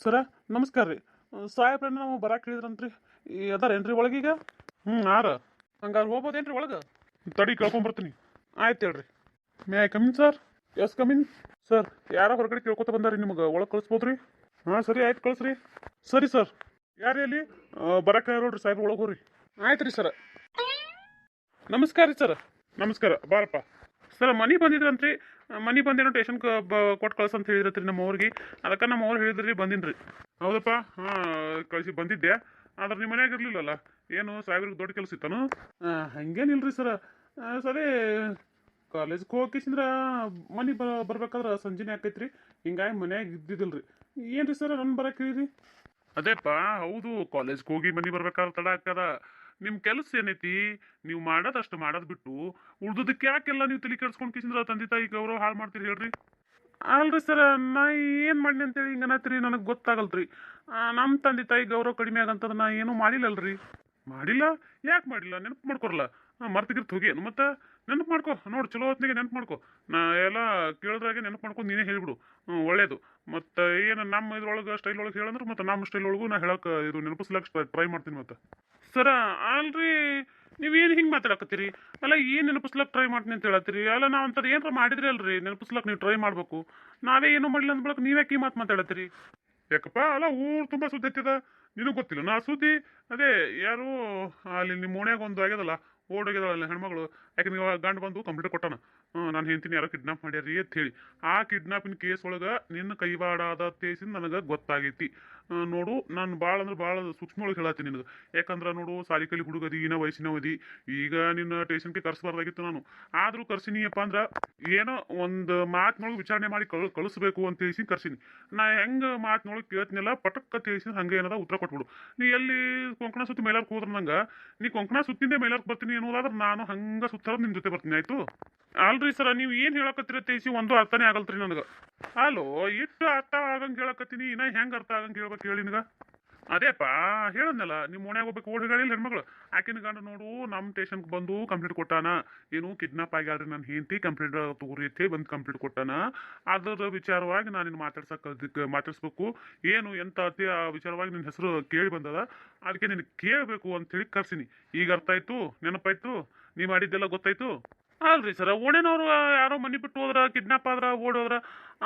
ಸರ ನಮಸ್ಕಾರ ರೀ. ಸಾಹೇಬ್ರನ್ನ ನಾವು ಬರಾಕ್ ಹೇಳಿದ್ರಂತ್ರಿ. ಅದಾರೇನ್ರಿ ಒಳಗೀಗ? ಆರ ಹಂಗಾರೆ ಹೋಗ್ಬೋದೇನ್ರಿ ಒಳಗೆ? ತಡಿ ಕೇಳ್ಕೊಂಬರ್ತೀನಿ. ಆಯ್ತು ಹೇಳ್ರಿ. May I come in sir? S come in sir. ಯಾರ ಹೊರಗಡೆ ಕೇಳ್ಕೊತ ಬಂದಾರಿ, ನಿಮ್ಗೆ ಒಳಗೆ ಕಳಿಸ್ಬೋದ್ರಿ? ಹಾಂ ಸರಿ, ಆಯ್ತು ಕಳಿಸ್ರಿ. ಸರಿ ಸರ್. ಯಾರೇ ಅಲ್ಲಿ ಬರಕ್ಕೆ ನೋಡ್ರಿ ಸಾಹೇಬ್ರು, ಒಳಗೆ ಹೋಗ್ರಿ. ಆಯ್ತು ರೀ ಸರ. ನಮಸ್ಕಾರ ರೀ ಸರ್. ನಮಸ್ಕಾರ, ಬಾರಪ್ಪ. ಸರ್ ಮನಿ ಬಂದಿದ್ರಂತ್ರಿ. ಮನಿ ಬಂದೇನೋ ಟೇಷನ್ಗೆ ಕೊಟ್ಟು ಕಳ್ಸಂತ ಹೇಳಿದ್ರಿ ನಮ್ಮ ಅವ್ರಿಗೆ. ಅದಕ್ಕೆ ನಮ್ಮ ಅವ್ರು ಹೇಳಿದ್ರಿ, ಬಂದಿನ್ರಿ. ಹೌದಪ್ಪ, ಹಾಂ ಕಳಿಸಿ ಬಂದಿದ್ದೆ. ಆದ್ರೆ ನಿಮ್ಮ ಮನ್ಯಾಗ ಇರಲಿಲ್ಲಲ್ಲ. ಏನು ಸಾಹೇಬ್ರಿಗೆ ದೊಡ್ಡ ಕೆಲಸ ಇತ್ತಾನು? ಹಂಗೇನಿಲ್ರಿ ಸರ. ಸರಿ, ಕಾಲೇಜ್ಗೆ ಹೋಗಿಸಿಂದ್ರ ಮನೆ ಬರ್ಬೇಕಾದ್ರೆ ಸಂಜೆನೇ ಆಕೈತ್ರಿ. ಹಿಂಗಾಗಿ ಮನ್ಯಾಗ ಇದ್ದಿದ್ದಿಲ್ರಿ. ಏನ್ರಿ ಸರ ನನ್ನ ಬರಕ್ಕೆ ಹೇಳಿರಿ? ಅದೇಪ್ಪ, ಹೌದು, ಕಾಲೇಜ್ಗೆ ಹೋಗಿ ಮನೆ ಬರ್ಬೇಕಾದ್ರೆ ತಡ ಆಗ್ತದ. ನಿಮ್ಮ ಕೆಲಸ ಏನೈತಿ? ನೀವು ಮಾಡೋದಷ್ಟು ಮಾಡೋದು ಬಿಟ್ಟು ಉಳ್ದದಕ್ಕೆ ಯಾಕೆಲ್ಲ ನೀವು ತಲೆ ಕೆಡ್ಸ್ಕೊಂಡು ಕಿಸಿಂದ್ರ ತಂದೆ ತಾಯಿ ಗೌರವ ಹಾಳು ಮಾಡ್ತೀರಿ ಹೇಳ್ರಿ? ಅಲ್ರಿ ಸರ, ನಾ ಏನು ಮಾಡಲಿ ಅಂತೇಳಿ ಹಿಂಗೆ ಅನ್ನತ್ರಿ, ನನಗೆ ಗೊತ್ತಾಗಲ್ರಿ. ನಮ್ಮ ತಂದೆ ತಾಯಿ ಗೌರವ ಕಡಿಮೆ ಆಗಂತದ ನಾ ಏನೂ ಮಾಡಿಲ್ಲಲ್ರಿ. ಮಾಡಿಲ್ಲ? ಯಾಕೆ ಮಾಡಿಲ್ಲ? ನೆನಪು ಮಾಡ್ಕೊರಲ್ಲ. ಮರ್ತಿಗಿರ್ತ ಹೋಗಿ ಮತ್ತೆ ನೆನಪು ಮಾಡ್ಕೊ ನೋಡು, ಚಲೋ ಹೊತ್ತಿಗೆ ನೆನಪು ಮಾಡ್ಕೊ. ನಾ ಎಲ್ಲ ಕೇಳಿದ್ರಾಗೆ ನೆನಪು ಮಾಡ್ಕೊಂಡು ನೀನೇ ಹೇಳಿಬಿಡು. ಒಳ್ಳೇದು. ಮತ್ತು ಏನು ನಮ್ಮ ಇದ್ರೊಳಗೆ ಸ್ಟೈಲ್ ಒಳಗೆ ಹೇಳಂದ್ರೆ ಮತ್ತೆ ನಮ್ಮ ಸ್ಟೈಲ್ ಒಳಗೂ ನಾ ಹೇಳಕ್ಕೆ ಇದು ನೆನಪಿಸ್ಲಕ್ಕೆ ಟ್ರೈ ಮಾಡ್ತೀನಿ ಮತ್ತೆ. ಸರ ಅಲ್ರಿ, ನೀವೇನು ಹಿಂಗೆ ಮಾತಾಡಕತ್ತೀರಿ? ಅಲ್ಲ, ಏನು ನೆನಪಿಸ್ಲಕ್ಕೆ ಟ್ರೈ ಮಾಡ್ತೀನಿ ಅಂತ ಹೇಳತ್ತೀರಿ? ಅಲ್ಲ, ನಾವು ಅಂಥದ್ದು ಏನಾರ ಮಾಡಿದ್ರಿ ಅಲ್ರಿ, ನೆನಪಿಸ್ಲಕ್ಕೆ ನೀವು ಟ್ರೈ ಮಾಡಬೇಕು. ನಾವೇ ಏನೂ ಮಾಡಿಲ್ಲ ಅಂದ್ಬಿಡಕ್ಕೆ ನೀವ್ಯಾಕೆ ಈ ಮಾತು ಮಾತಾಡತ್ತೀರಿ? ಯಾಕಪ್ಪ, ಅಲ್ಲ ಊರು ತುಂಬ ಸುದ್ದಿ ಎತ್ತಿದ, ನಿನಗೆ ಗೊತ್ತಿಲ್ಲ ನಾ ಸುದ್ದಿ? ಅದೇ ಯಾರು ಅಲ್ಲಿ ನಿಮ್ಮ ಓಣ್ಯಾಗ ಒಂದು ಆಗ್ಯದಲ್ಲ, ಓಡೋಗ್ಯದಲ್ಲ ಹೆಣ್ಮಗಳು, ಯಾಕೆ ನೀವು ಗಂಡು ಬಂದು ಕಂಪ್ಲೇಂಟ್ ಕೊಟ್ಟಾನ. ನಾನು ಹೇಳ್ತೀನಿ ಯಾರೋ ಕಿಡ್ನಾಪ್ ಮಾಡ್ಯಾರಿ ಅಂತ ಹೇಳಿ. ಆ ಕಿಡ್ನಾಪಿನ ಕೇಸ್ ಒಳಗೆ ನಿನ್ನ ಕೈವಾಡಾದ ತೇಸಿಂದ ನನಗೆ ಗೊತ್ತಾಗೈತಿ. ನೋಡು, ನಾನು ಭಾಳ ಅಂದ್ರೆ ಭಾಳ ಸೂಕ್ಷ್ಮ ಒಳಗೆ ಹೇಳತ್ತೀನಿ ನಿನಗೆ. ಯಾಕಂದ್ರೆ ನೋಡು, ಸಾಲಿ ಕಲಿ ಹುಡುಗದಿ, ಈನ ವಯಸ್ಸಿನವದಿ. ಈಗ ನಿನ್ನ ಟೇಷನ್ಗೆ ಕರ್ಸ್ಬಾರ್ದಾಗಿತ್ತು ನಾನು. ಆದರೂ ಕರ್ಸಿನಿಯಪ್ಪ ಅಂದ್ರೆ ಏನೋ ಒಂದು ಮಾತಿನೊಳಗೆ ವಿಚಾರಣೆ ಮಾಡಿ ಕಳಿಸ್ಬೇಕು ಅಂತ ತಿಳಿಸಿ ಕರ್ಸಿನಿ. ನಾ ಹೆಂಗೆ ಮಾತಿನೊಳಗೆ ಕೇಳ್ತೀನಲ್ಲ, ಪಟಕ್ಕ ತಿಳಿಸಿ ಹಂಗೆ ಏನದ ಉತ್ತರ ಕೊಟ್ಬಿಡು. ನೀ ಎಲ್ಲಿ ಕೊಂಕಣ ಸುತ್ತಿ ಮೈಲಾರ್ಕ್ ಹೋದ್ರೆ ನಂಗೆ, ನೀ ಕೊಂಕಣ ಸುತ್ತಿಂದೆ ಮೈಲಾರ್ಕ್ ಬರ್ತೀನಿ ಅನ್ನೋದಾದ್ರೆ ನಾನು ಹಂಗೆ ಸುತ್ತಾರ ನಿಮ್ಮ ಜೊತೆ ಬರ್ತೀನಿ, ಆಯ್ತು? ಅಲ್ರಿ ಸರ, ನೀವು ಏನು ಹೇಳಕತ್ತೀರ ತಿಳಿಸಿ ಒಂದು ಅರ್ಥನೇ ಆಗಲ್ತ್ರಿ ನನಗೆ. ಅಲ್ಲೋ, ಇಟ್ಟು ಅರ್ಥ ಆಗಂಗೆ ಹೇಳಕತ್ತೀನಿ, ಇನ್ನ ಹೆಂಗೆ ಅರ್ಥ ಆಗಂಗೆ ಹೇಳ್ಬೇಕು ಹೇಳಿ ನಿನಗೆ? ಅದೇಪ್ಪ ಹೇಳದ್ನಲ್ಲ, ನಿಮ್ಮ ಓಣ್ಯಾಗ ಹೋಗ್ಬೇಕು ಓಡಿ ಹೇಳಿಲ್ಲ ಹೆಣ್ಮಗಳು. ಆಕಿನ ಗಂಡ ನೋಡು ನಮ್ಮ ಸ್ಟೇಷನ್ಗೆ ಬಂದು ಕಂಪ್ಲೇಂಟ್ ಕೊಟ್ಟಾನ. ಏನು ಕಿಡ್ನಾಪ್ ಆಗ್ಯಾಳ್ರಿ ನನ್ನ ಹೆಂಡತಿ, ಕಂಪ್ಲೇಂಟ್ ತಗೋರಿ ಬಂದು ಕಂಪ್ಲೇಂಟ್ ಕೊಟ್ಟಾನ. ಅದರ ವಿಚಾರವಾಗಿ ನಾನು ನಿನ್ನ ಮಾತಾಡ್ಸ್ಬೇಕು. ಏನು ಎಂತ ಅತಿ ಆ ವಿಚಾರವಾಗಿ ನಿನ್ನ ಹೆಸರು ಕೇಳಿ ಬಂದದ, ಅದಕ್ಕೆ ನಿನಗೆ ಕೇಳಬೇಕು ಅಂತೇಳಿ ಕರ್ಸಿನಿ. ಈಗ ಅರ್ಥ ಆಯ್ತು? ನೆನಪಾಯ್ತು? ನೀ ಮಾಡಿದ್ದೆಲ್ಲ ಗೊತ್ತಾಯ್ತು? ಅಲ್ರಿ ಸರ, ಓಣೆನವ್ರು ಯಾರೋ ಮನೆ ಬಿಟ್ಟು ಹೋದ್ರ, ಕಿಡ್ನಾಪ್ ಆದ್ರ, ಓಡೋದ್ರ,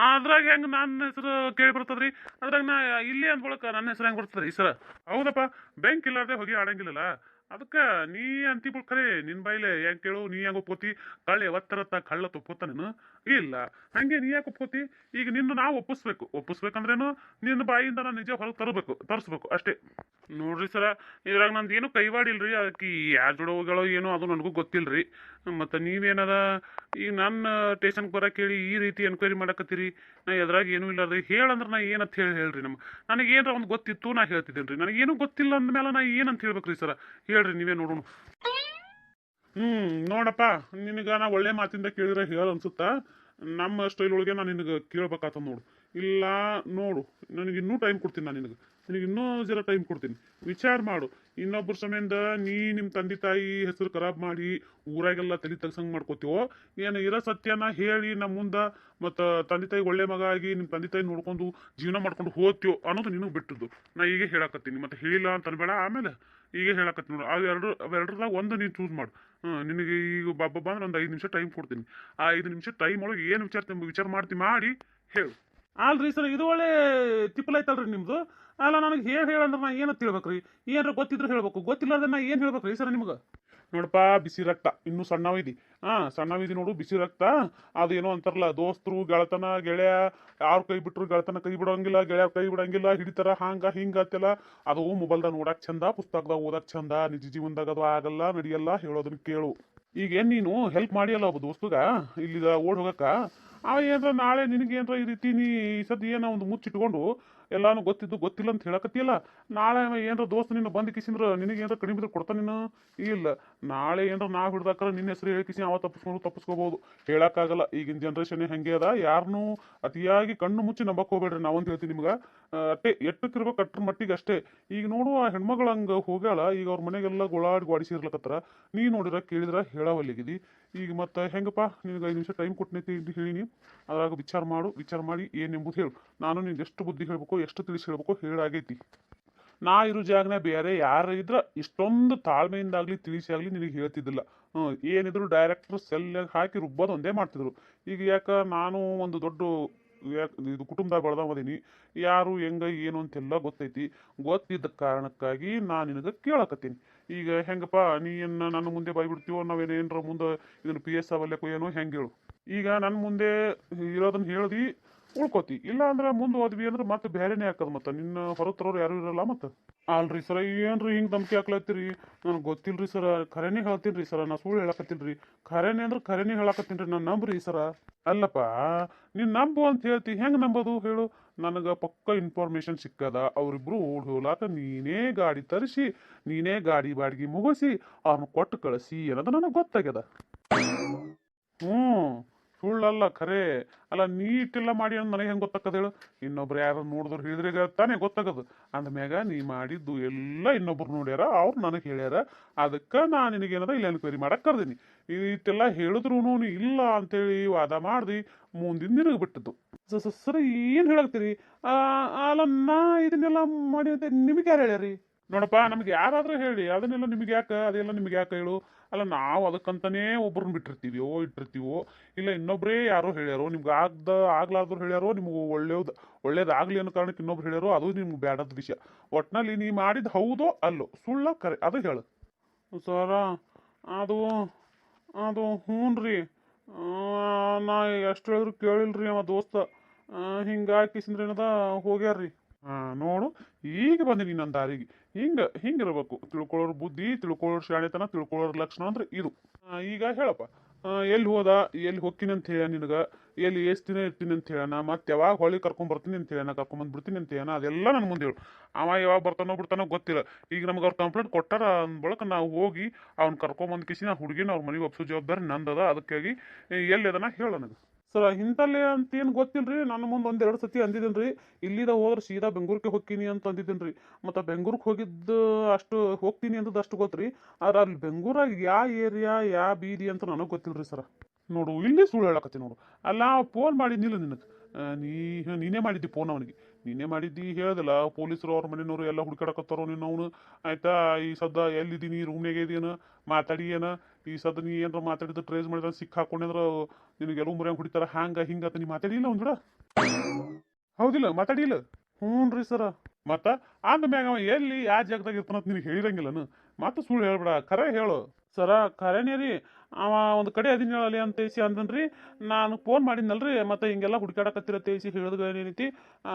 ಅದ್ರಾಗ ಹೆಂಗೆ ನನ್ನ ಹೆಸರು ಕೇಳಿ ಬರ್ತದ್ರಿ? ಅದ್ರಾಗ ನಾ ಇಲ್ಲಿ ಅಂದ್ಕೊಳಕ ನನ್ನ ಹೆಸರು ಹೆಂಗೆ ಬರ್ತದ್ರಿ ಸರ? ಹೌದಪ್ಪ, ಬ್ಯಾಂಕ್ ಇಲ್ಲಾರ್ದೆ ಹೋಗಿ ಆಡಂಗಿಲ್ಲಲ್ಲ. ಅದಕ್ಕೆ ನೀ ಅಂತಿಬಿಟ್ಟು ಖರೆ ನಿನ್ನ ಬೈಲೆ ಹೆಂಗೆ ಕೇಳು, ನೀ ಹೆಂಗೆ ಒಪ್ಕೋತಿ? ಕಳ್ಳ ಯಾವತ್ತರತ್ತ ಕಳ್ಳ ಒಪ್ಕೋತ ನೀನು? ಇಲ್ಲ. ಹಂಗೆ ನೀ ಯಾಕೆ ಒಪ್ಕೋತಿ? ಈಗ ನಿನ್ನ ನಾವು ಒಪ್ಪಿಸ್ಬೇಕಂದ್ರೇನು, ನಿನ್ನ ಬಾಯಿಂದ ನಾನು ನಿಜ ಹೊರಗೆ ತರಿಸ್ಬೇಕು ಅಷ್ಟೇ. ನೋಡ್ರಿ ಸರ, ಇದ್ರಾಗ ನಂದು ಏನು ಕೈವಾಡಿಲ್ರಿ. ಅದಕ್ಕೆ ಯಾರ ಜೋಡ ಹೋಗ್ಯಾಳೋ ಏನೋ ಅದು ನನಗೂ ಗೊತ್ತಿಲ್ರಿ. ಮತ್ತು ನೀವೇನದ ಈಗ ನನ್ನ ಸ್ಟೇಷನ್ಗೆ ಬರಕ್ಕೆ ಹೇಳಿ ಈ ರೀತಿ ಎನ್ಕ್ವೈರಿ ಮಾಡಕತ್ತೀರಿ? ನಾ ಎದ್ರಾಗ ಏನೂ ಇಲ್ಲಾರ್ರಿ. ಹೇಳಂದ್ರೆ ನಾ ಏನಂತ ಹೇಳ್ರಿ ನನಗೆ ಏನರ ಒಂದು ಗೊತ್ತಿತ್ತು ನಾ ಹೇಳ್ತಿದ್ದೇನೆ ರೀ. ನನಗೇನು ಗೊತ್ತಿಲ್ಲ ಅಂದಮೇಲೆ ನಾ ಏನಂತ ಹೇಳ್ಬೇಕ್ರಿ ಸರ? ಹೇಳ್ರಿ, ನೀವೇ ನೋಡೋಣ. ನೋಡಪ್ಪ, ನಿನಗೆ ನಾ ಒಳ್ಳೆ ಮಾತಿಂದ ಕೇಳಿದ್ರೆ ಹೇಳ ಅನ್ಸುತ್ತಾ? ನಮ್ಮ ಸ್ಟೈಲ್ ಒಳಗೆ ನಾನು ನಿನಗೆ ಕೇಳ್ಬೇಕಾತ ನೋಡು. ಇಲ್ಲ ನೋಡು, ನನಗೆ ಇನ್ನೂ ಟೈಮ್ ಕೊಡ್ತೀನಿ. ನಾನು ನಿನಗೆ ಇನ್ನೂ ಜರ ಟೈಮ್ ಕೊಡ್ತೀನಿ. ವಿಚಾರ ಮಾಡು. ಇನ್ನೊಬ್ಬರ ಸಮಯದಿಂದ ನೀ ನಿಮ್ಮ ತಂದೆ ತಾಯಿ ಹೆಸರು ಖರಾಬ್ ಮಾಡಿ ಊರಾಗೆಲ್ಲ ತಲೆ ತಗ್ಸಂಗೆ ಮಾಡ್ಕೋತೀವೋ, ಏನು ಇರೋ ಸತ್ಯನ ಹೇಳಿ ನಮ್ಮ ಮುಂದೆ ಮತ್ತು ತಂದೆ ತಾಯಿ ಒಳ್ಳೆ ಮಗ ಆಗಿ ನಿಮ್ಮ ತಂದೆ ತಾಯಿ ನೋಡ್ಕೊಂಡು ಜೀವನ ಮಾಡ್ಕೊಂಡು ಹೋಗ್ತೀವೋ ಅನ್ನೋದು ನಿನಗೆ ಬಿಟ್ಟದ್ದು. ನಾ ಈಗ ಹೇಳಕತ್ತೀನಿ, ಮತ್ತು ಹೇಳಿಲ್ಲ ಅಂತ ಅನ್ಬೇಡ. ಆಮೇಲೆ ಈಗ ಹೇಳಕತ್ತೀನಿ ನೋಡು, ಅವೆರಡ್ರದಾಗ ಒಂದು ನೀನು ಚೂಸ್ ಮಾಡು. ನಿನಗೆ ಈಗ ಬಾಬಾ ಅಂದ್ರೆ ಒಂದು 5 ನಿಮಿಷ ಟೈಮ್ ಕೊಡ್ತೀನಿ. ಆ 5 ನಿಮಿಷ ಟೈಮ್ ಒಳಗೆ ಏನು ವಿಚಾರ ಮಾಡಿ ಹೇಳು. ಅಲ್ರಿ ಸರ್, ಇದು ಒಳ್ಳೆ ತಿಪ್ಪಲ್ ಐತಲ್ರಿ ನಿಮ್ದು. ಅಲ್ಲ, ನನಗೆ ಹೇಳಂದ್ರೆ ನಾ ಏನಂತ ಹೇಳ್ಬೇಕ್ರಿ? ಏನಾರ ಗೊತ್ತಿದ್ರೆ ಹೇಳ್ಬೇಕು, ಗೊತ್ತಿಲ್ಲದ್ರೆ ನಾ ಏನು ಹೇಳ್ಬೇಕ್ರಿ ಸರ್ ನಿಮ್ಗೆ? ನೋಡಪ್ಪ, ಬಿಸಿ ರಕ್ತ ಇನ್ನೂ ಸಣ್ಣವಿದಿ. ಸಣ್ಣವಿದಿ ನೋಡು, ಬಿಸಿ ರಕ್ತ. ಅದು ಏನೋ ಅಂತಾರಲ್ಲ, ದೋಸ್ತರು ಗೆಳತನ ಗೆಳೆಯ ಯಾರು ಕೈ ಬಿಟ್ರು ಗೆಳತನ ಕೈ ಬಿಡೋಂಗಿಲ್ಲ, ಗೆಳೆಯ ಕೈ ಬಿಡಂಗಿಲ್ಲ, ಹಿಡಿತಾರ ಹಿಂಗ ಅಂತೆಲ್ಲ. ಅದು ಮೊಬೈಲ್ದಾಗ ನೋಡಕ್ ಚಂದ, ಪುಸ್ತಕದಾಗ ಓದಕ್ ಚಂದ, ನಿಜ ಜೀವನದಾಗ ಅದು ಆಗಲ್ಲ, ನಡೆಯಲ್ಲ. ಹೇಳೋದನ್ನ ಕೇಳು. ಈಗೇನು ನೀನು ಹೆಲ್ಪ್ ಮಾಡಿಯಲ್ಲ ಒಬ್ಬ ದೋಸ್ತಗ ಇಲ್ಲಿದ ಓಡ್ ಹೋಗಕ್ಕ, ಏನ್ರ ನಾಳೆ ನಿನಗೇನ್ರ ಈ ರೀತಿ ನೀ ಈ ಸದ್ ಏನೋ ಒಂದು ಮುಚ್ಚಿಟ್ಕೊಂಡು ಎಲ್ಲಾನು ಗೊತ್ತಿದ್ದು ಗೊತ್ತಿಲ್ಲ ಅಂತ ಹೇಳಕತ್ತಿಯಲ್ಲ, ನಾಳೆ ಏನ್ರ ದೋಸ್ತ ನಿನ್ನ ಬಂದು ಕಿಸಿಂದ್ರ ನಿನಗೇನ್ರ ಕಡಿಮೆ ಇದ್ರೆ ಕೊಡ್ತಾ ನೀನು? ಇಲ್ಲ. ನಾಳೆ ಏನ್ರ ನಾ ಹಿಡ್ದಾಕರ ನಿನ್ನ ಹೆಸರು ಹೇಳಿ ಕಿಸಿ ಅವ ತಪ್ಪಿಸ್ಕೋಬಹುದು. ಹೇಳಕ್ಕಾಗಲ್ಲ. ಈಗಿನ ಜನ್ರೇಷನ್ ಹೆಂಗೆ ಅದ, ಯಾರನ್ನೂ ಅತಿಯಾಗಿ ಕಣ್ಣು ಮುಚ್ಚಿ ನಂಬಕ್ ಹೋಗ್ಬೇಡ್ರಿ. ನಾವಂತ ಹೇಳ್ತೀನಿ ನಿಮ್ಗೆ. ಅಟ್ಟೆ ಎಟ್ಟಕ್ಕಿರ್ಬೇಕು ಅಟ್ರ ಮಟ್ಟಿಗೆ ಅಷ್ಟೇ. ಈಗ ನೋಡು, ಆ ಹೆಣ್ಮಗಳು ಹಂಗೆ ಹೋಗ್ಯಾಳ. ಈಗ ಅವ್ರ ಮನೆಗೆಲ್ಲ ಗೋಳಾಡಿ ಗಾಡಿಸಿರ್ಲಕತ್ತಾರ. ನೀ ನೋಡಿರ ಕೇಳಿದ್ರ ಹೇಳವಲ್ಲಿಗಿದಿ. ಈಗ ಮತ್ತೆ ಹೆಂಗಪ್ಪ ನಿನಗೆ 5 ನಿಮಿಷ ಟೈಮ್ ಕೊಟ್ಟನೈತಿ ಅಂತ ಹೇಳಿನಿ. ಅದ್ರಾಗ ವಿಚಾರ ಮಾಡಿ ಏನೆಂಬುದು ಹೇಳು. ನಾನು ನಿನ್ಗೆ ಎಷ್ಟು ಬುದ್ಧಿ ಹೇಳ್ಬೇಕು, ಎಷ್ಟು ತಿಳಿಸಿ ಹೇಳ್ಬೇಕು ಹೇಳಾಗೈತಿ. ನಾ ಇರೋ ಜಾಗನ ಬೇರೆ ಯಾರು ಇದ್ರ ಇಷ್ಟೊಂದು ತಾಳ್ಮೆಯಿಂದಾಗ್ಲಿ ತಿಳಿಸಿ ಆಗಲಿ ನಿನಗೆ ಹೇಳ್ತಿದ್ದಿಲ್ಲ. ಏನಿದ್ರು ಡೈರೆಕ್ಟ್ರ್ ಸೆಲ್ಲಾಗ ಹಾಕಿ ರುಬ್ಬೋದು ಒಂದೇ ಮಾಡ್ತಿದ್ರು. ಈಗ ಯಾಕೆ ನಾನು ಒಂದು ದೊಡ್ಡ ಇದು ಕುಟುಂಬದಾಗ ಬೆಳ್ದವದೀನಿ. ಯಾರು ಹೆಂಗ ಏನು ಅಂತೆಲ್ಲ ಗೊತ್ತೈತಿ. ಗೊತ್ತಿದ್ದ ಕಾರಣಕ್ಕಾಗಿ ನಾನು ನಿನಗೆ ಕೇಳಕತ್ತೀನಿ. ಈಗ ಹೆಂಗಪ್ಪ ನೀ ಏನು ನನ್ನ ಮುಂದೆ ಬಾಯ್ಬಿಡ್ತೀವೋ, ನಾವೇನೇನರ ಮುಂದೆ ಇದನ್ನು PS ಅವಲ್ಯಕ್ಕೋ ಏನೋ ಹೆಂಗೆ ಹೇಳು. ಈಗ ನನ್ನ ಮುಂದೆ ಇರೋದನ್ನ ಹೇಳ್ದು ಉಳ್ಕೋತಿ, ಇಲ್ಲ ಅಂದ್ರೆ ಮುಂದೆ ಹೋದ್ವಿ ಅಂದ್ರೆ ಮತ್ತೆ ಬೇರೆನೇ ಹಾಕದು. ಮತ್ತೆ ನಿನ್ನ ಹೊರಗೆ ತರೋರು ಯಾರು ಇರಲ್ಲ. ಮತ್ತೆ ಅಲ್ರಿ ಸರ ಏನ್ರಿ ಹಿಂಗೆ ಧಮಕಿ ಹಾಕ್ಲತ್ತೀರಿ? ನನಗೆ ಗೊತ್ತಿಲ್ರಿ ಸರ, ಖರೇನೇ ಹೇಳ್ತೀನಿ ರೀ ಸರ, ನಾ ಸುಳ್ಳು ಹೇಳಕತ್ತೀನಿ ರೀ. ಖರೇನೇ ಅಂದ್ರೆ ಖರೇನೇ ಹೇಳಕತ್ತೀನಿ ರೀ, ನಾನು ನಂಬ್ರಿ ಸರ. ಅಲ್ಲಪ್ಪ, ನೀನು ನಂಬು ಅಂತ ಹೇಳ್ತಿ, ಹೆಂಗೆ ನಂಬೋದು ಹೇಳು? ನನಗೆ ಪಕ್ಕ ಇನ್ಫಾರ್ಮೇಶನ್ ಸಿಕ್ಕದ. ಅವರಿಬ್ರು ಓಡ್ ಹೋಗ್ಲಾಕ ನೀನೇ ಗಾಡಿ ತರಿಸಿ, ನೀನೇ ಗಾಡಿ ಬಾಡಿಗೆ ಮುಗಿಸಿ ಅವ್ರನ್ನ ಕೊಟ್ಟು ಕಳಿಸಿ ಅನ್ನೋದು ನನಗೆ ಗೊತ್ತಾಗ್ಯದ. ಹ್ಞೂ, ಸುಳ್ಳಲ್ಲ ಖರೆ. ಅಲ್ಲ, ನೀಟೆಲ್ಲ ಮಾಡಿ ಅಂತ ನನಗೆ ಹೆಂಗೆ ಗೊತ್ತಾಗದ ಹೇಳು? ಇನ್ನೊಬ್ರು ಯಾರು ನೋಡಿದ್ರು ಹೇಳಿದ್ರಿಗೆ ತಾನೇ ಗೊತ್ತಾಗದು. ಅಂದಮ್ಯಾಗ ನೀ ಮಾಡಿದ್ದು ಎಲ್ಲ ಇನ್ನೊಬ್ರು ನೋಡ್ಯಾರ, ಅವ್ರು ನನಗೆ ಹೇಳ್ಯಾರ. ಅದಕ್ಕೆ ನಾನು ನಿನಗೇನದ ಇಲ್ಲಿ ಎನ್ಕ್ವೈರಿ ಮಾಡಕ್ಕೆ ಕರ್ದೀನಿ. ಇಷ್ಟೆಲ್ಲ ಹೇಳಿದ್ರು ನೀ ಇಲ್ಲ ಅಂತೇಳಿ ವಾದ ಮಾಡ್ದು ಮುಂದಿನ ನಿನಗೆ ಬಿಟ್ಟದ್ದು. ಸರ್ ಏನು ಹೇಳಕ್ತೀರಿ? ಅಲ್ಲ, ನಾ ಇದನ್ನೆಲ್ಲ ಮಾಡಿ ನಿಮಗೆ ಯಾರು ಹೇಳ್ಯಾರಿ? ನೋಡಪ್ಪ, ನಮ್ಗೆ ಯಾರಾದರೂ ಹೇಳಿ, ಅದನ್ನೆಲ್ಲ ನಿಮ್ಗೆ ಯಾಕೆ, ಅದೆಲ್ಲ ನಿಮ್ಗೆ ಯಾಕೆ ಹೇಳು? ಅಲ್ಲ, ನಾವು ಅದಕ್ಕಂತಾನೇ ಒಬ್ಬರನ್ನ ಇಟ್ಟಿರ್ತೀವೋ, ಇಲ್ಲ ಇನ್ನೊಬ್ಬರೇ ಯಾರೋ ಹೇಳ್ಯಾರೋ, ನಿಮ್ಗೆ ಆಗ್ಲಾರ್ದ್ರು ಹೇಳ್ಯಾರೋ, ನಿಮ್ಗೆ ಒಳ್ಳೇದಾಗಲಿ ಅನ್ನೋ ಕಾರಣಕ್ಕೆ ಇನ್ನೊಬ್ರು ಹೇಳ್ಯಾರೋ, ಅದು ನಿಮ್ಗೆ ಬೇಡದ ವಿಷಯ. ಒಟ್ಟಿನಲ್ಲಿ ನೀ ಮಾಡಿದ್ದು ಹೌದೋ ಅಲ್ಲೋ, ಸುಳ್ಳ ಕರೆ ಅದು ಹೇಳು. ಸರ, ಅದು ಅದು ಹ್ಞೂ ರೀ, ನಾ ಎಷ್ಟು ಹೇಳಿದ್ರು ಕೇಳಿಲ್ರಿ ಅವ ದೋಸ್ತ. ಹಿಂಗಾಗಿ ಕಿಸಿಂದ್ರೆ ಏನದ ಹೋಗ್ಯಾರ್ರಿ. ನೋಡು, ಈಗ ಬಂದಿನಿ ನನ್ನ ದಾರಿಗೆ. ಹಿಂಗಿರ್ಬೇಕು. ತಿಳ್ಕೊಳ್ಳೋರು ಬುದ್ಧಿ, ತಿಳ್ಕೊಳ್ಳೋರು ಶಾಣೆತನ, ತಿಳ್ಕೊಳ್ಳೋರು ಲಕ್ಷಣ ಅಂದ್ರೆ ಇದು. ಈಗ ಹೇಳಪ್ಪ, ಎಲ್ಲಿ ಹೋದ, ಎಲ್ಲಿ ಹೋಗ್ತೀನಿ ಅಂತ ಹೇಳ ನಿನಗೆ, ಎಲ್ಲಿ ಎಷ್ಟು ದಿನ ಇರ್ತೀನಿ ಅಂತ ಹೇಳೋಣ, ಮತ್ತೆ ಯಾವಾಗ ಹೊಳ್ಳಿ ಕರ್ಕೊಂಬರ್ತೀನಿ ಅಂತ ಹೇಳೋಣ, ಕರ್ಕೊಂಬಂದ್ಬಿಡ್ತೀನಿ ಅಂತ ಹೇಳೋಣ, ಅದೆಲ್ಲ ನನ್ನ ಮುಂದೆ ಹೇಳು. ಅವ ಯಾವಾಗ ಬಿಡ್ತಾನೋ ಗೊತ್ತಿಲ್ಲ. ಈಗ ನಮ್ಗೆ ಅವ್ರು ಕಂಪ್ಲೇಂಟ್ ಕೊಟ್ಟಾರ ಅಂದ ಬಳಿಕ ನಾವು ಹೋಗಿ ಅವ್ನು ಕರ್ಕೊಂಬಂದು ಕಿಸಿ ನಾ ಹುಡುಗಿನ ಅವ್ರ ಮನೆಗೆ ಒಪ್ಸೋ ಜವಾಬ್ದಾರಿ ನಂದದ. ಅದಕ್ಕಾಗಿ ಎಲ್ಲಿ ಅದನ್ನ ಹೇಳು ನನಗೆ. ಸರ್, ಇಂಥಲ್ಲೇ ಅಂತೇನು ಗೊತ್ತಿಲ್ಲ ರೀ. ನನ್ನ ಮುಂದೆ 1-2 ಸತಿ ಅಂದಿದ್ದೀನಿ ರೀ, ಇಲ್ಲಿದ ಹೋದ್ರೆ ಸೀದಾ ಬೆಂಗ್ಳೂರಿಗೆ ಹೋಗ್ತೀನಿ ಅಂತ ಅಂದಿದ್ದೀನಿ ರೀ. ಮತ್ತು ಬೆಂಗ್ಳೂರಿಗೆ ಹೋಗಿದ್ದು ಅಷ್ಟು ಹೋಗ್ತೀನಿ ಅಂತದ್ದು ಅಷ್ಟು ಗೊತ್ತು ರೀ. ಆದ್ರೆ ಅಲ್ಲಿ ಬೆಂಗ್ಳೂರಾಗ ಯಾವ ಏರಿಯಾ, ಯಾವ ಬೀದಿ ಅಂತ ನನಗೆ ಗೊತ್ತಿಲ್ಲ ರೀ ಸರ. ನೋಡು, ಇಲ್ಲಿ ಸುಳ್ಳು ಹೇಳಕತ್ತೀನಿ ನೋಡು. ಅಲ್ಲ, ಫೋನ್ ಮಾಡಿದ್ನಿಲ್ಲ ನಿನಗೆ, ನೀನೇ ಮಾಡಿದ್ದಿ ಫೋನ್ ಅವನಿಗೆ. ನೀನೇ ಮಾಡಿದ್ದಿ ಹೇಳ್ದಲ್ಲ, ಪೊಲೀಸರು ಅವ್ರ ಮನೆಯವರು ಎಲ್ಲ ಹುಡುಕಾಡಕತ್ತಾರೋ ನೀನು ಅವನು. ಆಯ್ತಾ, ಈ ಸದ್ದ ಎಲ್ಲಿದ್ದೀನಿ, ರೂಮ್ನಾಗೆ ಇದೀನ, ಮಾತಾಡಿ ಏನ, ಈ ಸದ್ದ ನೀ ಏನಾರ ಮಾತಾಡಿದ್ರೆ ಟ್ರೇಸ್ ಮಾಡಿದ್ರೆ ಸಿಕ್ಕ ಹಾಕೊಂಡ್ರೆ ನಿನಗೆಲ್ಲ ಮುರಿಯಂಗೆ ಹೊಡಿತಾರ, ಹಿಂಗತ್ತ ನೀ ಮಾತಾಡಿಲ್ಲ ಅವ್ನ ಕೂಡ? ಹೌದಿಲ್ಲ, ಮಾತಾಡಿಲ್ಲ? ಹ್ಞೂ ರೀ ಸರ. ಮತ್ತು ಅಂದಮ್ಯಾಗ ಅವ ಎಲ್ಲಿ ಯಾವ ಜಾಗದಾಗ ಇರ್ತಾನಂತ ನಿನಗೆ ಹೇಳಿರಂಗಿಲ್ಲನು? ಮತ್ತೆ ಸುಳ್ಳು ಹೇಳ್ಬೇಡ, ಖರೆ ಹೇಳು. ಸರ, ಖರೇನೇ ರೀ. ಅವ ಒಂದು ಕಡೆ ಅದನ್ನ ಹೇಳಲಿ ಅಂತ ತೇಸಿ ಅಂದನ್ರಿ. ನಾನು ಫೋನ್ ಮಾಡಿದ್ನಲ್ರಿ, ಮತ್ತು ಹಿಂಗೆಲ್ಲ ಹುಡುಕಾಡಕತ್ತಿರ ತೇಸಿ ಹೇಳಿದ್ವಿ ಏನೈತಿ,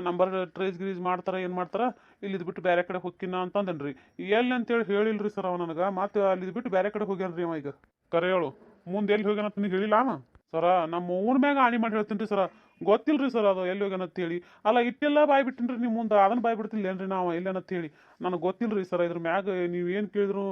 ನಂಬರ್ ಟ್ರೇಸ್ ಮಾಡ್ತಾರ, ಏನು ಮಾಡ್ತಾರ, ಇಲ್ಲಿದ್ದು ಬಿಟ್ಟು ಬೇರೆ ಕಡೆ ಹೋಗ್ಕಿನ ಅಂತ ಅಂದನ್ರಿ. ಎಲ್ಲಿ ಅಂತೇಳಿ ಹೇಳಿಲ್ರಿ ಸರ್ ಅವ ನನಗೆ. ಮತ್ತು ಅಲ್ಲಿದ್ದು ಬಿಟ್ಟು ಬೇರೆ ಕಡೆ ಹೋಗ್ಯಾನ್ರಿ ಅವ. ಈಗ ಕರೆ ಹೇಳು, ಮುಂದೆ ಎಲ್ಲಿ ಹೋಗ್ಯಾನಂತ ನಿನಗೆ ಹೇಳಿಲ್ಲ ಅವ? ಸರ, ನಮ್ಮ ಊರ ಮ್ಯಾಗ ಆಣಿ ಮಾಡಿ ಹೇಳ್ತೀನಿ ರೀ ಸರ, ಗೊತ್ತಿಲ್ರಿ ಸರ್ ಅದು ಎಲ್ಲಿ ಹೋಗ್ಯಾನಂತ ಹೇಳಿ. ಅಲ್ಲ, ಇಟ್ಟೆಲ್ಲ ಬಾಯ್ ಬಿಟ್ಟಿನ್ರಿ ನಿಮ್ಮ ಮುಂದೆ, ಅದನ್ನು ಬಾಯ್ ಬಿಡ್ತಿಲ್ಲ ಏನ್ರಿ ನಾವು ಎಲ್ಲೇನಂತ ಹೇಳಿ? ನನಗೆ ಗೊತ್ತಿಲ್ರಿ ಸರ್. ಇದ್ರ ಮ್ಯಾಗ ನೀವು ಏನು ಕೇಳಿದ್ರು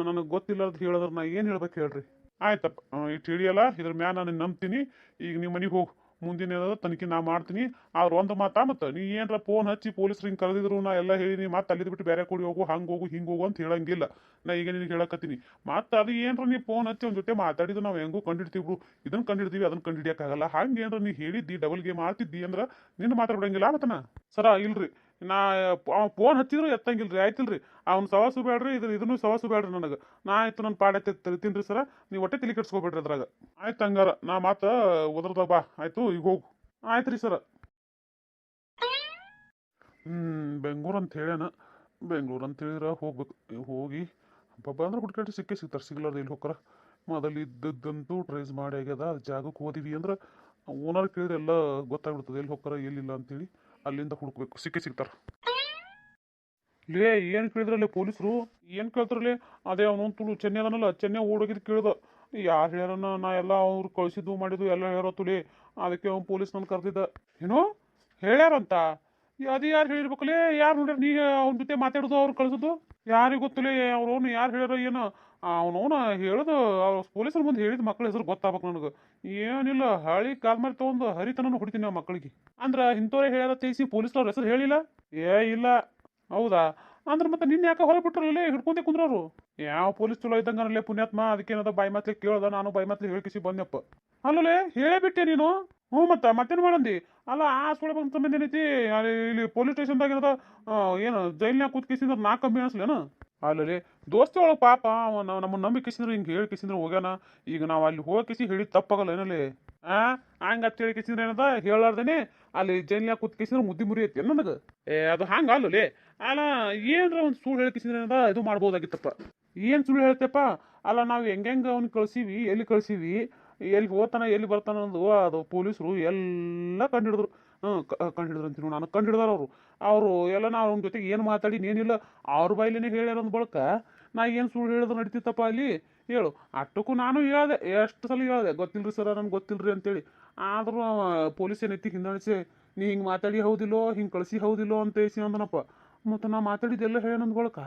ನನಗೆ ಗೊತ್ತಿಲ್ಲ ಅಂತ ಹೇಳಿದ್ರೆ ನಾ ಏನು ಹೇಳ್ಬೇಕು ಹೇಳ್ರಿ? ಆಯ್ತಪ್ಪ, ಇಟ್ಟು ಹಿಡಿಯಲ್ಲ, ಇದ್ರ ಮ್ಯಾಲ ನಾನು ನಂಬ್ತೀನಿ. ಈಗ ನೀವು ಮನೆಗೆ ಹೋಗು, ಮುಂದಿನ ಏನಾದ್ರು ತನಿಖೆ ನಾ ಮಾಡ್ತೀನಿ. ಆದ್ರೆ ಒಂದು ಮಾತಾ, ಮತ್ತೆ ನೀ ಏನರ ಫೋನ್ ಹಚ್ಚಿ ಪೊಲೀಸ್ರು ಹಿಂಗೆ ಕರೆದಿದ್ರು, ನಾ ಎಲ್ಲ ಹೇಳಿನಿ, ಮತ್ತೆ ಅಲ್ಲಿದ್ದು ಬಿಟ್ಟು ಬೇರೆ ಕೊಡಿ ಹೋಗು, ಹಂಗೆ ಹೋಗು ಹಿಂಗೆ ಹೋಗು ಅಂತ ಹೇಳಂಗಿಲ್ಲ. ನಾ ಈಗ ನಿನಗೆ ಹೇಳಕತ್ತೀನಿ. ಮತ್ತು ಅದು ಏನರ ನೀ ಫೋನ್ ಹಚ್ಚಿ ಅವ್ನ ಜೊತೆ ಮಾತಾಡಿದ್ರು ನಾವು ಹೆಂಗೂ ಕಂಡಿಡ್ತೀವಿ ಬಿಡು, ಇದನ್ನು ಕಂಡಿಡ್ತೀವಿ ಅದನ್ನು ಕಂಡಿಡಿಯೋಕ್ಕಾಗಲ್ಲ. ಹಂಗೆ ಏನರ ನೀ ಹೇಳಿದ್ದಿ, ಡಬಲ್ ಗೇಮ್ ಮಾಡ್ತಿದ್ದಿ ಅಂದ್ರೆ ನಿನ್ನ ಮಾತಾಡ್ಬಿಡಂಗಿಲ್ಲ ಮತ್ತನ. ಸರ, ಇಲ್ರಿ, ನಾ ಫೋನ್ ಹಚ್ಚಿದ್ರು ಎತ್ತಂಗಿಲ್ರಿ. ಆಯ್ತಿಲ್ರಿ, ಅವ್ನು ಸವಾಸು ಬೇಡ್ರಿ, ಇದನ್ನು ಸವಾಸು ಬೇಡ್ರಿ ನನಗೆ. ನಾ ಆಯ್ತು, ನನ್ನ ಪಾಡೈತೆ ತರಿತೀನಿ ರೀ ಸರ, ನೀವು ಒಟ್ಟೆ ತಲೆ ಕೆಡ್ಸ್ಕೊಬೇಡ್ರಿ ಅದ್ರಾಗ. ಆಯ್ತು ಹಂಗಾರ, ನಾ ಮಾತು ಒದ್ರದ ಬಾ. ಆಯ್ತು, ಈಗ ಹೋಗು. ಆಯ್ತು ರೀ ಸರ. ಬೆಂಗ್ಳೂರು ಅಂತ ಹೇಳ್ಯಾನ. ಬೆಂಗ್ಳೂರು ಅಂತ ಹೇಳಿದ್ರೆ ಹೋಗ್ಬೇಕು. ಹೋಗಿ ಹಬ್ಬ ಅಂದ್ರೆ ಹುಡುಕಾಡಿ ಸಿಗ್ತಾರೆ, ಸಿಗ್ಲಾರ್ದು ಇಲ್ಲಿ ಹೋಗ್ತಾರ. ಮೊದಲು ಇದ್ದದ್ದಂತೂ ಟ್ರೇಸ್ ಮಾಡಿ ಆಗ್ಯದ. ಅದು ಜಾಗಕ್ಕೆ ಹೋದಿವಿ ಅಂದ್ರೆ ಓನರ್ ಕೇಳಿದ್ರೆ ಎಲ್ಲ ಗೊತ್ತಾಗ್ಬಿಡ್ತದೆ ಎಲ್ಲಿ ಹೋಗ್ತಾರ ಎಲ್ಲಿಲ್ಲ ಅಂತೇಳಿ. ಅಲ್ಲಿಂದ ಹುಡುಕ್ಬೇಕು, ಸಿಗ್ತಾರೆ. ಲೇ, ಏನು ಕೇಳಿದ್ರಲ್ಲೇ ಪೊಲೀಸರು? ಏನು ಕೇಳ್ತಾರಲ್ಲೇ? ಅದೇ ಅವನು ತುಳು ಚೆನ್ನೈ ಅದನಲ್ಲ, ಚೆನ್ನೈ ಓಡೋಗಿದ್ದು ಕೇಳ್ದ. ಯಾರು ಹೇಳ್ಯಾರನ? ನಾ ಎಲ್ಲ ಅವ್ರು ಕಳಿಸಿದ್ದು ಮಾಡಿದ್ದು ಎಲ್ಲ ಹೇಳ್ಯಾರತ್ತುಲೇ. ಅದಕ್ಕೆ ಅವ್ನು ಪೊಲೀಸ್ ನನ್ನ ಕರೆದಿದ್ದ. ಏನೋ ಹೇಳ್ಯಾರಂತ? ಅದು ಯಾರು ಹೇಳಿರ್ಬೇಕಲ್ಲೇ? ಯಾರು ನೋಡ್ಯಾರ? ನೀ ಅವ್ನ ಜೊತೆ ಮಾತಾಡೋದು, ಅವ್ರು ಕಳಿಸೋದು ಯಾರಿಗೆ ಗೊತ್ತಲೇ? ಅವ್ರವ್ನು ಯಾರು ಹೇಳ್ಯಾರ ಏನು? ಅವನವನ ಹೇಳೋದು ಅವ್ರು ಪೊಲೀಸರ ಮುಂದೆ ಹೇಳಿದ ಮಕ್ಳ ಹೆಸರು ಗೊತ್ತಾಗ್ಬೇಕು ನನಗೆ. ಏನಿಲ್ಲ, ಹಳಿ ಕಾಲ್ ಮಾಡಿ ತೊಗೊಂಡು ಹರಿತನೂ ಹೊಡಿತೀನಿ ಆ ಮಕ್ಕಳಿಗೆ. ಅಂದ್ರೆ ಇಂಥವ್ರೆ ಹೇಳ್ಯಾರ ತೇಸಿ ಪೊಲೀಸ್ನವ್ರ ಹೆಸರು ಹೇಳಿಲ್ಲ? ಇಲ್ಲ. ಹೌದಾ? ಅಂದ್ರೆ ಮತ್ತೆ ನಿನ್ನ ಯಾಕೆ ಹೊರ ಬಿಟ್ರಲ್ಲೇ ಹಿಡ್ಕೊಂಡೆ ಕುಂದ್ರವ್ರು ಯಾವ ಪೊಲೀಸ್ ಚಲೋ ಇದ್ದಂಗನಲ್ಲೇ ಪುಣ್ಯಾತ್ಮ ಅದಕ್ಕೇನದ ಬಾಯಿ ಮಾತ್ಲಿ ಕೇಳ್ದ ನಾನು ಬಾಯಿ ಮಾತ್ಲಿ ಹೇಳ್ಕಿಸಿ ಬಂದೆಪ್ಪ ಅಲ್ಲೇ ಹೇಳೇ ಬಿಟ್ಟೆ ನೀನು ಹ್ಞೂ ಮತ್ತೇನು ಮಾಡಂದಿ ಅಲ್ಲ ಆ ಸುಳ್ಳು ಬಂದ ಸಂಬಂಧ ಏನೈತಿ ಅಲ್ಲಿ ಇಲ್ಲಿ ಪೊಲೀಸ್ ಸ್ಟೇಷನ್ದಾಗ ಏನದ ಏನು ಜೈಲ್ನ್ಯಾಗ ಕೂತ್ ಕಿಸಿಂದ್ರ ನಾ ಕಮ್ಮಿ ಅನ್ಸ್ಲೇನು ಅಲ್ಲಲ್ಲಿ ದೋಸ್ತಿ ಒಳಗೆ ಪಾಪ ನಮ್ಮನ್ನ ನಂಬಿ ಕಿಸಿಂದ್ರೆ ಹಿಂಗೆ ಹೇಳಿ ಕಿಸಿಂದ್ರೆ ಹೋಗ್ಯಾನ ಈಗ ನಾವು ಅಲ್ಲಿ ಹೋಗಿ ಕಿಸಿ ಹೇಳಿ ತಪ್ಪಾಗಲ್ಲ ಏನಲ್ಲಿ ಹಂಗ ಹೇಳಿ ಕಿಸಿಂದ್ರೆ ಏನದ ಹೇಳಾರ್ದೇನೆ ಅಲ್ಲಿ ಜೈಲ್ನ್ಯಾಗ ಕೂತ್ ಕಿಸಿಂದ್ರೆ ಮುದ್ದಿ ಮುರಿ ಐತಿ ನನಗೆ ಅದು ಹಂಗ ಅಲ್ಲಲ್ಲಿ ಅಲ್ಲ ಏನ್ರ ಒಂದು ಸುಳ್ಳು ಹೇಳಿ ಕಿಸಿಂದ್ರೆ ಏನದ ಇದು ಮಾಡ್ಬೋದಾಗಿತ್ತಪ್ಪ ಏನು ಸುಳ್ಳು ಹೇಳ್ತೇಪ್ಪ ಅಲ್ಲ ನಾವು ಹೆಂಗೆ ಅವ್ನು ಕಳ್ಸೀವಿ ಎಲ್ಲಿ ಕಳ್ಸೀವಿ ಎಲ್ಲಿ ಹೋಗ್ತಾನ ಎಲ್ಲಿ ಬರ್ತಾನ ಅನ್ನೋದು ಅದು ಪೊಲೀಸರು ಎಲ್ಲ ಕಂಡಿಡಿದ್ರು ಕಂಡಿಡಿದ್ರು ಅಂತೀನಿ ನಾನು ಕಂಡಿಡ್ದಾರ ಅವರು ಎಲ್ಲ ನಾವು ಅವ್ನ ಜೊತೆಗೆ ಏನು ಮಾತಾಡಿ ಏನಿಲ್ಲ ಅವ್ರ ಬಾಯಿಲೇನೆ ಹೇಳ್ಯಾರ ಅಂದ ಬಳಿಕ ನಾ ಏನು ಸುಳ್ಳು ಹೇಳಿದ್ರೆ ನಡೀತಿತ್ತಪ್ಪ ಅಲ್ಲಿ ಹೇಳು ಅಷ್ಟಕ್ಕೂ ನಾನು ಹೇಳಿದೆ ಎಷ್ಟು ಸಲ ಹೇಳಿದೆ ಗೊತ್ತಿಲ್ರಿ ಸರ ನನ್ಗೆ ಗೊತ್ತಿಲ್ರಿ ಅಂತೇಳಿ ಆದರೂ ಪೊಲೀಸ್ ಏನೈತಿ ಹಿಂದಣಿಸಿ ನೀ ಹಿಂಗೆ ಮಾತಾಡಿ ಹೌದಿಲ್ಲೋ ಹಿಂಗೆ ಕಳಿಸಿ ಹೌದಿಲ್ಲೋ ಅಂತ ಹೇಸಿ ಅಂದನಪ್ಪ ಮತ್ತು ನಾ ಮಾತಾಡಿದ್ದೆಲ್ಲ ಹೇಳಂದ ಬಳಿಕ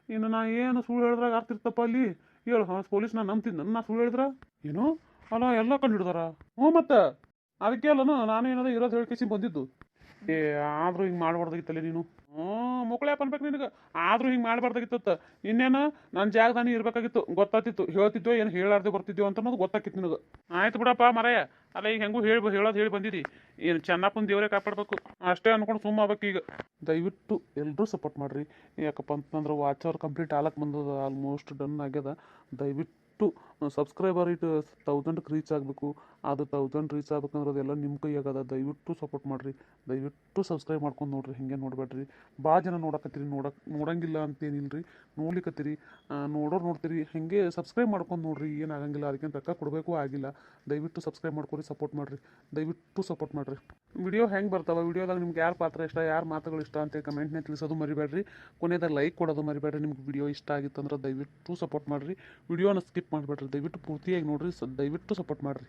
ಇನ್ನು ನಾ ಏನು ಸುಳ್ಳು ಹೇಳಿದ್ರಾಗ ಆಗ್ತಿರ್ತಪ್ಪ ಅಲ್ಲಿ ಹೇಳು ಪೊಲೀಸ್ ನಾನು ನಂಬ್ತೀನಿ ನಾ ಸುಳ್ಳು ಹೇಳಿದ್ರ ಏನು ಅಲ್ಲ ಎಲ್ಲ ಕಂಡು ಹಿಡ್ದಾರ ಹ್ಞೂ ಮತ್ತೆ ಅದಕ್ಕೆ ಅಲ್ಲನು ನಾನು ಏನಾದ್ರು ಇರೋದು ಹೇಳ್ಕೇಸಿ ಬಂದಿದ್ದು ಆದರೂ ಹಿಂಗೆ ಮಾಡಬಾರ್ದಾಗಿತ್ತಲ್ಲ ನೀನು ಮುಕ್ಳ್ಯಾಪ ಅನ್ಬೇಕು ನಿನಗೆ ಆದರೂ ಹಿಂಗೆ ಮಾಡಬಾರ್ದಾಗಿತ್ತ ಇನ್ನೇನು ನನ್ನ ಜಾಗದಾನಿ ಇರಬೇಕಾಗಿತ್ತು ಗೊತ್ತಾತಿತ್ತು ಹೇಳ್ತಿದ್ದೋ ಏನು ಹೇಳಾರ್ದೆ ಬರ್ತಿದ್ಯೋ ಅಂತ ಅನ್ನೋದು ಗೊತ್ತಾಕಿತ್ತು ನಿನಗೆ ಆಯ್ತು ಬಿಡಪ್ಪ ಮರಯ್ಯ ಅಲ್ಲ ಈಗ ಹೆಂಗೂ ಹೇಳೋದು ಹೇಳಿ ಬಂದಿದ್ದಿ ಏನು ಚೆನ್ನಪ್ಪನ ದೇವರೇ ಕಾಪಾಡಬೇಕು ಅಷ್ಟೇ ಅನ್ಕೊಂಡು ಸುಮ್ಮ ಆಗ್ಬೇಕು ಈಗ ದಯವಿಟ್ಟು ಎಲ್ಲರೂ ಸಪೋರ್ಟ್ ಮಾಡಿರಿ ಯಾಕಪ್ಪ ಅಂತಂದ್ರೆ ವಾಚ್ ಅವರ್ ಕಂಪ್ಲೀಟ್ ಆಲಕ್ಕೆ ಬಂದದ ಆಲ್ಮೋಸ್ಟ್ ಡನ್ ಆಗ್ಯದ ದಯವಿಟ್ಟು ಸಬ್ಸ್ಕ್ರೈಬರ್ ಇಟ್ಟು 1000ಕ್ಕೆ ರೀಚ್ ಆಗಬೇಕು ಅದು 1000 ರೀಚ್ ಆಗ್ಬೇಕಂದ್ರೆ ಅದೆಲ್ಲ ನಿಮ್ಮ ಕೈಯಾಗದ ದಯವಿಟ್ಟು ಸಪೋರ್ಟ್ ಮಾಡಿರಿ ದಯವಿಟ್ಟು ಸಬ್ಸ್ಕ್ರೈಬ್ ಮಾಡ್ಕೊಂಡು ನೋಡ್ರಿ ಹಿಂಗೆ ನೋಡಬೇಡ್ರಿ ಭಾಳ ಜನ ನೋಡಕತ್ತೀರಿ ನೋಡಂಗಿಲ್ಲ ಅಂತೇನಿಲ್ಲ ರೀ ನೋಡ್ಲಿಕ್ಕತ್ತೀರಿ ನೋಡ್ತೀರಿ ಹಾಗೆ ಸಬ್ಸ್ಕ್ರೈಬ್ ಮಾಡ್ಕೊಂಡು ನೋಡ್ರಿ ಏನಾಗಂಗಿಲ್ಲ ಅದಕ್ಕೆ ರೊಕ್ಕ ಕೊಡಬೇಕು ಆಗಿಲ್ಲ ದಯವಿಟ್ಟು ಸಬ್ಸ್ಕ್ರೈಬ್ ಮಾಡ್ಕೊರಿ ಸಪೋರ್ಟ್ ಮಾಡಿರಿ ದಯವಿಟ್ಟು ಸಪೋರ್ಟ್ ಮಾಡಿರಿ ವಿಡಿಯೋ ಹೆಂಗೆ ಬರ್ತಾವೆ ವಿಡಿಯೋದಾಗ ನಿಮ್ಗೆ ಯಾರು ಪಾತ್ರ ಇಷ್ಟ ಯಾರು ಮಾತುಗಳು ಇಷ್ಟ ಅಂತೇಳಿ ಕಮೆಂಟ್ನೇ ತಿಳಿಸೋದು ಮರಿಬೇಡ್ರಿ ಕೊನೆಯದಾಗ ಲೈಕ್ ಕೊಡೋದು ಮರಿಬೇಡ್ರಿ ನಿಮ್ಗೆ ವಿಡಿಯೋ ಇಷ್ಟ ಆಗಿತ್ತು ಅಂದ್ರೆ ದಯವಿಟ್ಟು ಸಪೋರ್ಟ್ ಮಾಡಿರಿ ವಿಡಿಯೋನ ಸ್ಕಿಪ್ ಮಾಡಿಬೇಡ್ರಿ ದಯವಿಟ್ಟು ಪೂರ್ತಿಯಾಗಿ ನೋಡ್ರಿ ದಯವಿಟ್ಟು ಸಪೋರ್ಟ್ ಮಾಡಿರಿ